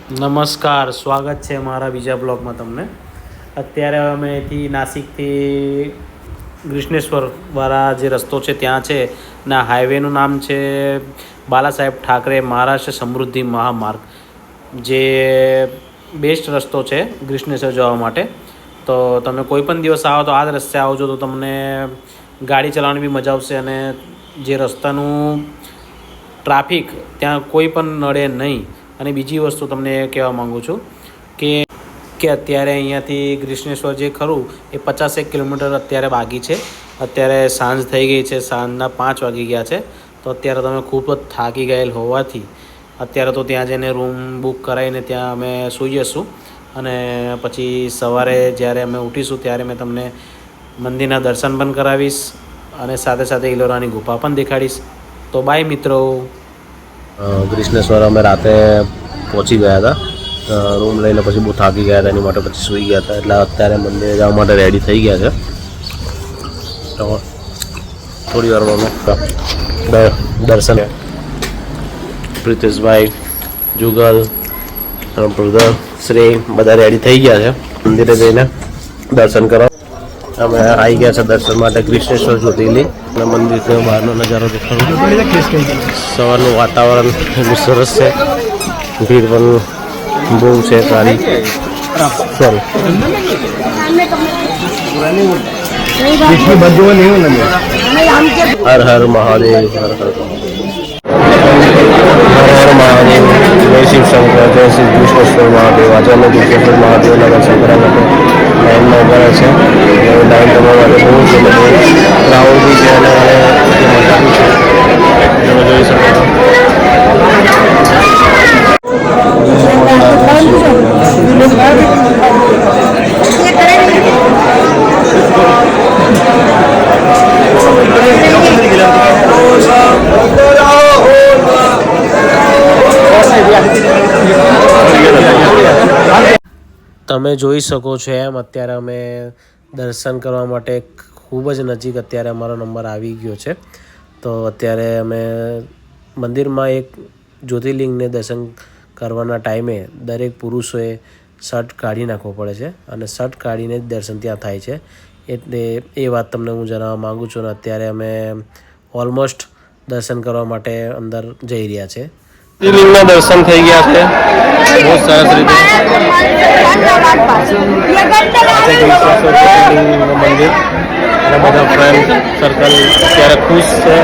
નમસ્કાર, સ્વાગત છે મારા બીજા બ્લોગમાં તમને. અત્યારે અમે અહીંથી નાસિકથી ગ્રીષ્ણેશ્વરવાળા જે રસ્તો છે ત્યાં છે ના હાઈવેનું નામ છે બાલાસાહેબ ઠાકરે મહારાષ્ટ્ર સમૃદ્ધિ મહામાર્ગ, જે બેસ્ટ રસ્તો છે ગ્રીષ્ણેશ્વર જવા માટે. તો તમે કોઈ પણ દિવસ આવો તો આ જ રસ્તે આવજો તો તમને ગાડી ચલાવવાની બી મજા આવશે અને જે રસ્તાનું ટ્રાફિક ત્યાં કોઈ પણ નડે નહીં. અને બીજી વસ્તુ તમને એ કહેવા માગું છું કે અત્યારે અહીંયાથી ગ્રીષ્ણેશ્વર જે ખરું એ 51 કિલોમીટર અત્યારે બાકી છે. અત્યારે સાંજ થઈ ગઈ છે, સાંજના 5 વાગી ગયા છે. તો અત્યારે તમે ખૂબ જ થાકી ગયેલ હોવાથી અત્યારે તો ત્યાં જઈને રૂમ બુક કરાવીને ત્યાં અમે સૂઈ જઈશું અને પછી સવારે જ્યારે અમે ઉઠીશું ત્યારે મેં તમને મંદિરના દર્શન પણ કરાવીશ અને સાથે સાથે ઇલોરાની ગુફા પણ દેખાડીશ. તો બાય મિત્રો. ગ્રીષ્ણેશ્વર અમે રાતે પહોંચી ગયા હતા. રૂમ લઈને પછી બહુ થાકી ગયા હતા, એની માટે પછી સૂઈ ગયા હતા. એટલે અત્યારે મંદિરે જવા માટે રેડી થઈ ગયા છે. તો થોડી વારમાં દર્શન પ્રિતેશભાઈ, જુગલ, બ્રધર, શ્રેય બધા રેડી થઈ ગયા છે મંદિરે જઈને દર્શન કરવા. અમે આવી ગયા છે દર્શન માટે ગ્રીષ્ણેશ્વર જ્યોતિર્લિંગ અને મંદિરનો બહારનો નજારો દેખાડો. સવારનું વાતાવરણ એટલું સરસ છે, ભીડ પણ બહુ છે સારી. સોરી હર હર મહાદેવ, હર હર હર મહાદેવ, જય શિવ શંકર, જય શ્રી કૃષ્ણેશ્વર મહાદેવ. આજે અમે કૃષ્ણેશ્વર મહાદેવના દર્શન કરવા માટે લાઈનમાં ઉભા છે. લાઈન કરવા માટે બહુ છે, ક્રાઉડ બી છે અને મજા બી છે, તમે જોઈ શકો છો. તમે જોઈ શકો છો એમ અત્યારે અમે દર્શન કરવા માટે ખૂબ જ નજીક અત્યારે અમારો નંબર આવી ગયો છે. તો અત્યારે અમે મંદિરમાં એક જ્યોતિર્લિંગને દર્શન કરવાના ટાઈમે દરેક પુરુષોએ શર્ટ કાઢી નાખવો પડે છે અને શર્ટ કાઢીને જ દર્શન ત્યાં થાય છે. એટલે એ વાત તમને હું જણાવવા માગું છું. અને અત્યારે અમે ઓલમોસ્ટ દર્શન કરવા માટે અંદર જઈ રહ્યા છે. જ્યોતિર્લિંગના દર્શન થઈ ગયા છે બહુ સરસ રીતે. મંદિર અને બધા ફ્રેન્ડ સર્કલ ત્યારે ખુશ છે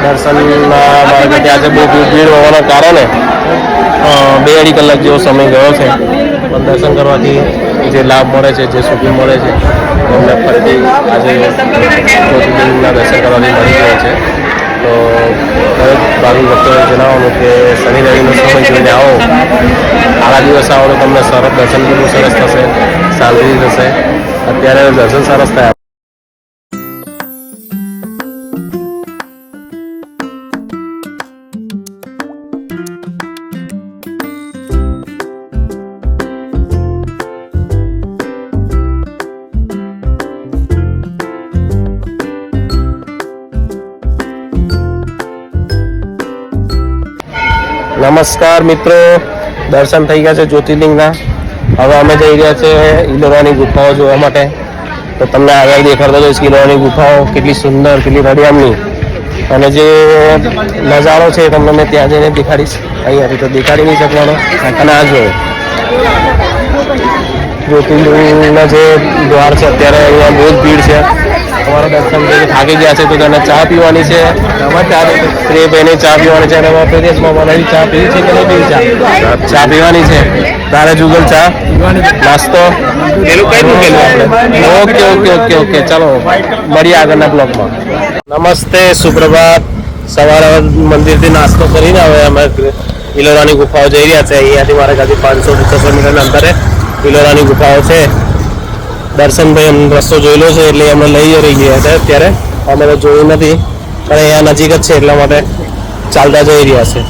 દર્શનના માર્ગે. આજે બહુ ભીડ હોવાના કારણે 2-2.5 કલાક જેવો સમય ગયો છે. પણ દર્શન કરવાથી જે લાભ મળે છે, જે સુખી મળે છે, એમને ફરીથી આજે જ્યોતિર્લિંગના દર્શન કરવાની મળી ગયો છે. તો દરેક ભાવિક ભક્તોએ જણાવવાનું કે શનિ રવિનો સમય જોઈને આવો, આવા દિવસ આવો તો તમને સરસ દર્શન બી બહુ સરસ થશે, શાંતિ થશે. અત્યારે દર્શન સરસ થયા. નમસ્કાર મિત્રો, દર્શન થઈ ગયા છે જ્યોતિર્લિંગના. હવે અમે જઈ રહ્યા છે ઇલોરાની ગુફાઓ જોવા માટે. તો તમને આગળ દેખાડતો જઈશ ઇલોરાની ગુફાઓ કેટલી સુંદર, કેટલી રળિયામણી, અને જે નજારો છે તમને મેં ત્યાં જઈને દેખાડીશ. અહીંયાથી તો દેખાડી નહીં શકવાનો. અને આ જો જ્યોતિર્લિંગના જે દ્વાર છે અત્યારે અહીંયા બહુ જ ભીડ છે. તમારા દર્શન કરી થાકી ગયા છે તો તેને ચા પીવાની છે. શ્રેયભાઈને ચા પીવાની છે અને પ્રદેશમાં બનાવી ચા પીવી છે કે નહીં પીવી? ચા પીવાની છે. તારે જુગલ ચા નાસ્તો? ઓકે ઓકે ઓકે ઓકે ચાલો મળીએ આગળના બ્લોગમાં. નમસ્તે, સુપ્રભાત. સવારે મંદિરથી નાસ્તો કરીને હવે અમે ઇલોરાની ગુફાઓ જઈ રહ્યા છે. અહીંયાથી મારે ખાલી 500-600 મીટરના અંતરે ઇલોરાની ગુફાઓ છે. દર્શનભાઈ રસ્તો જોયેલો છે એટલે અમે લઈ રહી ગયા હતા. અત્યારે અમે તો જોયું નથી પણ અહીંયા નજીક જ છે એટલા માટે ચાલતા જઈ રહ્યા છે.